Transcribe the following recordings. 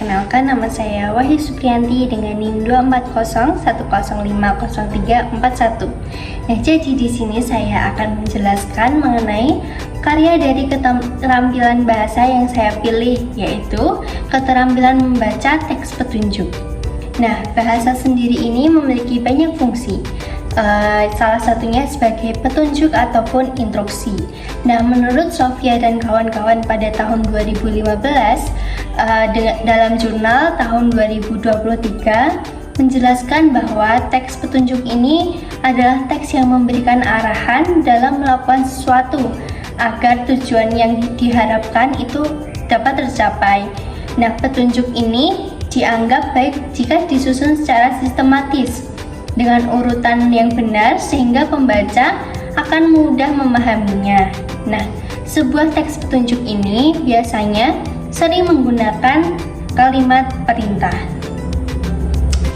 perkenalkan, nama saya Wahyu Supriyanti dengan NIM 24010050341. Nah, jadi di sini saya akan menjelaskan mengenai karya dari keterampilan bahasa yang saya pilih, yaitu keterampilan membaca teks petunjuk. Nah, bahasa sendiri ini memiliki banyak fungsi. Salah satunya sebagai petunjuk ataupun instruksi. Nah, menurut Sofia dan kawan-kawan pada tahun 2015, dalam jurnal tahun 2023 menjelaskan bahwa teks petunjuk ini adalah teks yang memberikan arahan dalam melakukan sesuatu agar tujuan yang diharapkan itu dapat tercapai. Nah, petunjuk ini dianggap baik jika disusun secara sistematis dengan urutan yang benar sehingga pembaca akan mudah memahaminya. Nah, sebuah teks petunjuk ini biasanya sering menggunakan kalimat perintah.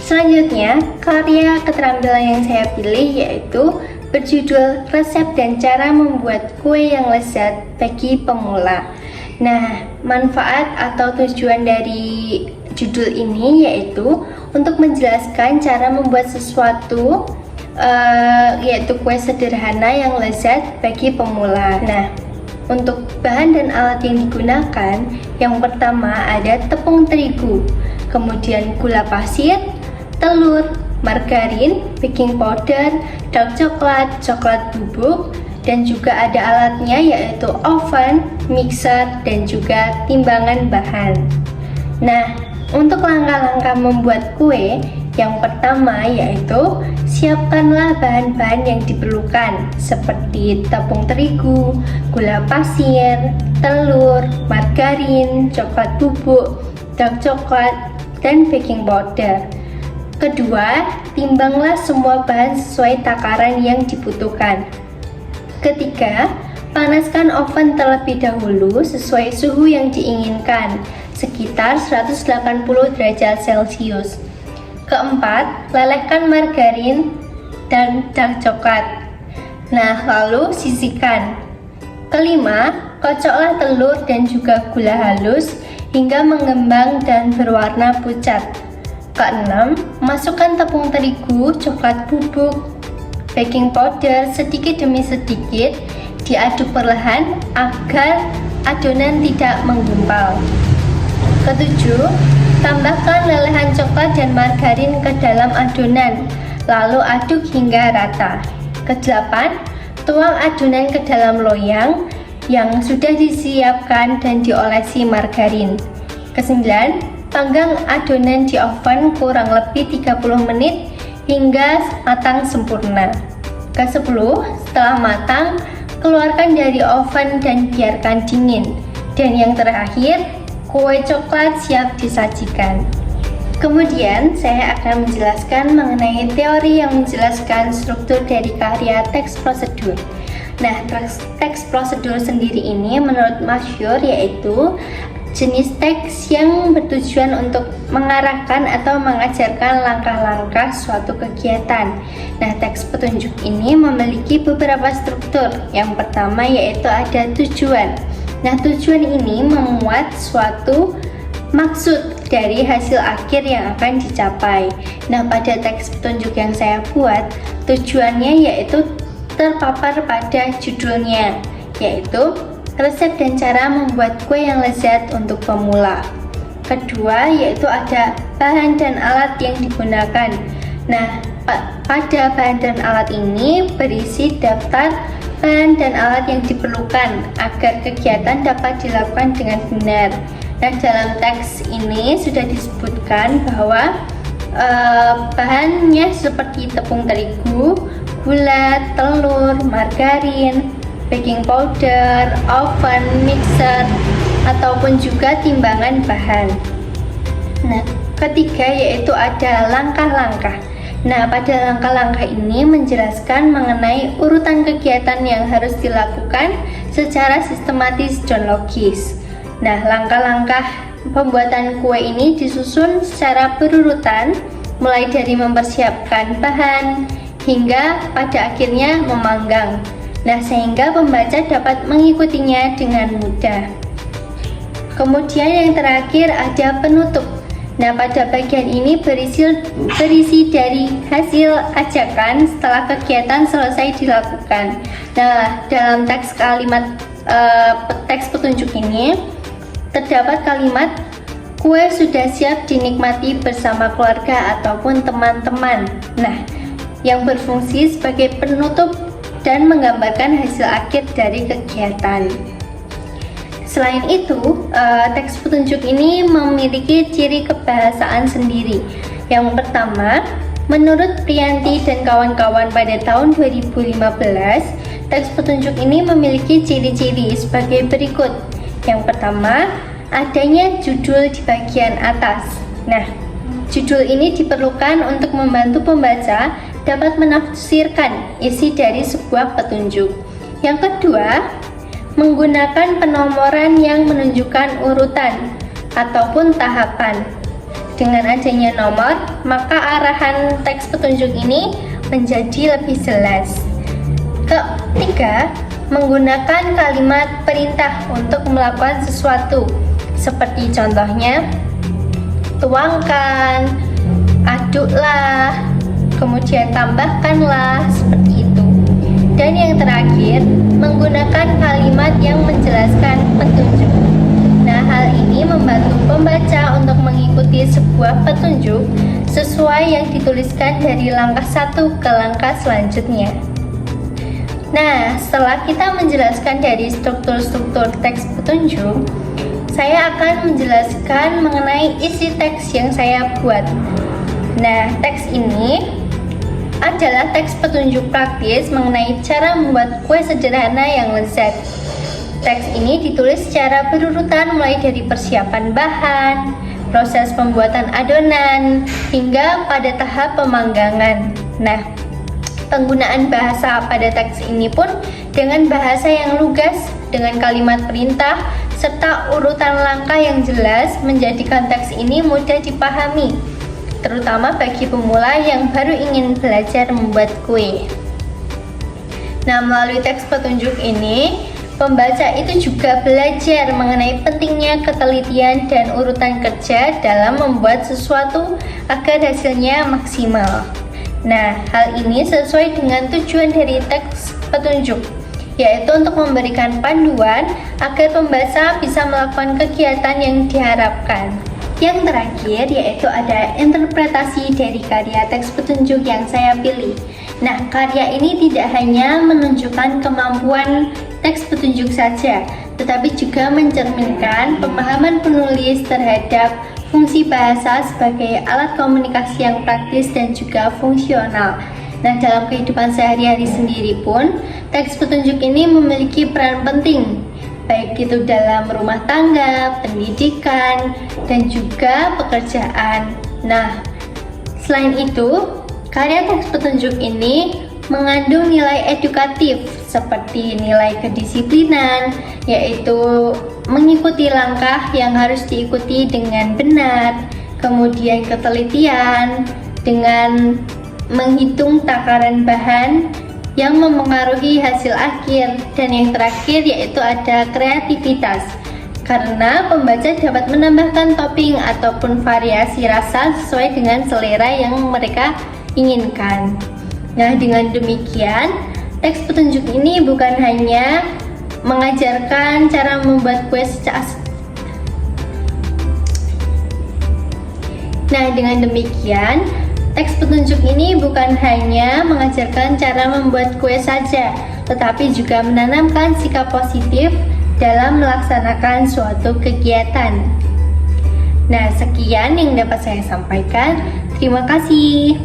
Selanjutnya, karya keterampilan yang saya pilih yaitu berjudul Resep dan Cara Membuat Kue yang Lezat Bagi Pemula. Nah, manfaat atau tujuan dari judul ini yaitu untuk menjelaskan cara membuat sesuatu, yaitu kue sederhana yang lezat bagi pemula. Nah, untuk bahan dan alat yang digunakan, yang pertama ada tepung terigu, kemudian gula pasir, telur, margarin, baking powder, dark coklat, coklat bubuk, dan juga ada alatnya yaitu oven, mixer, dan juga timbangan bahan. Nah, untuk langkah-langkah membuat kue, yang pertama yaitu siapkanlah bahan-bahan yang diperlukan seperti tepung terigu, gula pasir, telur, margarin, coklat bubuk, dark coklat, dan baking powder. Kedua, timbanglah semua bahan sesuai takaran yang dibutuhkan. Ketiga, panaskan oven terlebih dahulu sesuai suhu yang diinginkan, sekitar 180 derajat Celcius. Keempat, lelehkan margarin dan dark coklat. Nah, lalu sisihkan. Kelima, kocoklah telur dan juga gula halus hingga mengembang dan berwarna pucat. Keenam, masukkan tepung terigu, coklat bubuk, baking powder sedikit demi sedikit, diaduk perlahan agar adonan tidak menggumpal. Ketujuh, tambahkan lelehan coklat dan margarin ke dalam adonan, lalu aduk hingga rata. Kedelapan, tuang adonan ke dalam loyang yang sudah disiapkan dan diolesi margarin. Kesembilan, panggang adonan di oven kurang lebih 30 menit hingga matang sempurna. Kesepuluh, setelah matang, keluarkan dari oven dan biarkan dingin. Dan yang terakhir, kue coklat siap disajikan. Kemudian saya akan menjelaskan mengenai teori yang menjelaskan struktur dari karya teks prosedur. Nah, teks prosedur sendiri ini menurut Masyhur yaitu jenis teks yang bertujuan untuk mengarahkan atau mengajarkan langkah-langkah suatu kegiatan. Nah, teks petunjuk ini memiliki beberapa struktur. Yang pertama yaitu ada tujuan. Nah, tujuan ini memuat suatu maksud dari hasil akhir yang akan dicapai. Nah, pada teks petunjuk yang saya buat, tujuannya yaitu terpapar pada judulnya, yaitu resep dan cara membuat kue yang lezat untuk pemula. Kedua, yaitu ada bahan dan alat yang digunakan. Nah, pada bahan dan alat ini berisi daftar bahan dan alat yang diperlukan agar kegiatan dapat dilakukan dengan benar. Nah, dalam teks ini sudah disebutkan bahwa bahannya seperti tepung terigu, gula, telur, margarin, baking powder, oven, mixer, ataupun juga timbangan bahan. Nah, ketiga yaitu ada langkah-langkah. Nah, pada langkah-langkah ini menjelaskan mengenai urutan kegiatan yang harus dilakukan secara sistematis dan logis. Nah, langkah-langkah pembuatan kue ini disusun secara berurutan, mulai dari mempersiapkan bahan hingga pada akhirnya memanggang. Nah, sehingga pembaca dapat mengikutinya dengan mudah. Kemudian yang terakhir ada penutup. Nah, pada bagian ini berisi dari hasil ajakan setelah kegiatan selesai dilakukan. Nah, dalam teks teks petunjuk ini terdapat kalimat kue sudah siap dinikmati bersama keluarga ataupun teman-teman. Nah, yang berfungsi sebagai penutup dan menggambarkan hasil akhir dari kegiatan. Selain itu, teks petunjuk ini memiliki ciri kebahasaan sendiri. Yang pertama, menurut Priyanti dan kawan-kawan pada tahun 2015, teks petunjuk ini memiliki ciri-ciri sebagai berikut. Yang pertama, adanya judul di bagian atas. Nah, judul ini diperlukan untuk membantu pembaca dapat menafsirkan isi dari sebuah petunjuk. Yang kedua, menggunakan penomoran yang menunjukkan urutan ataupun tahapan. Dengan adanya nomor, maka arahan teks petunjuk ini menjadi lebih jelas. Ketiga, menggunakan kalimat perintah untuk melakukan sesuatu, seperti contohnya tuangkan, aduklah, kemudian tambahkanlah, seperti itu. Dan yang terakhir, menggunakan kalimat yang menjelaskan petunjuk. Nah, hal ini membantu pembaca untuk mengikuti sebuah petunjuk sesuai yang dituliskan dari langkah satu ke langkah selanjutnya. Nah, setelah kita menjelaskan dari struktur-struktur teks petunjuk, saya akan menjelaskan mengenai isi teks yang saya buat. Nah, teks ini adalah teks petunjuk praktis mengenai cara membuat kue sederhana yang lezat. Teks ini ditulis secara berurutan mulai dari persiapan bahan, proses pembuatan adonan, hingga pada tahap pemanggangan. Nah, penggunaan bahasa pada teks ini pun dengan bahasa yang lugas, dengan kalimat perintah, serta urutan langkah yang jelas menjadikan teks ini mudah dipahami, terutama bagi pemula yang baru ingin belajar membuat kue. Nah, melalui teks petunjuk ini, pembaca itu juga belajar mengenai pentingnya ketelitian dan urutan kerja dalam membuat sesuatu agar hasilnya maksimal. Nah, hal ini sesuai dengan tujuan dari teks petunjuk, yaitu untuk memberikan panduan agar pembaca bisa melakukan kegiatan yang diharapkan. Yang terakhir yaitu ada interpretasi dari karya teks petunjuk yang saya pilih. Nah, karya ini tidak hanya menunjukkan kemampuan teks petunjuk saja, tetapi juga mencerminkan pemahaman penulis terhadap fungsi bahasa sebagai alat komunikasi yang praktis dan juga fungsional. Nah, dalam kehidupan sehari-hari sendiri pun, teks petunjuk ini memiliki peran penting, baik itu dalam rumah tangga, pendidikan, dan juga pekerjaan. Nah, selain itu, karya teks petunjuk ini mengandung nilai edukatif seperti nilai kedisiplinan, yaitu mengikuti langkah yang harus diikuti dengan benar, kemudian ketelitian dengan menghitung takaran bahan yang mempengaruhi hasil akhir, dan yang terakhir yaitu ada kreativitas, karena pembaca dapat menambahkan topping ataupun variasi rasa sesuai dengan selera yang mereka inginkan. Nah, dengan demikian, teks petunjuk ini bukan hanya mengajarkan cara membuat kue secara teks petunjuk ini bukan hanya mengajarkan cara membuat kue saja, tetapi juga menanamkan sikap positif dalam melaksanakan suatu kegiatan. Nah, sekian yang dapat saya sampaikan. Terima kasih.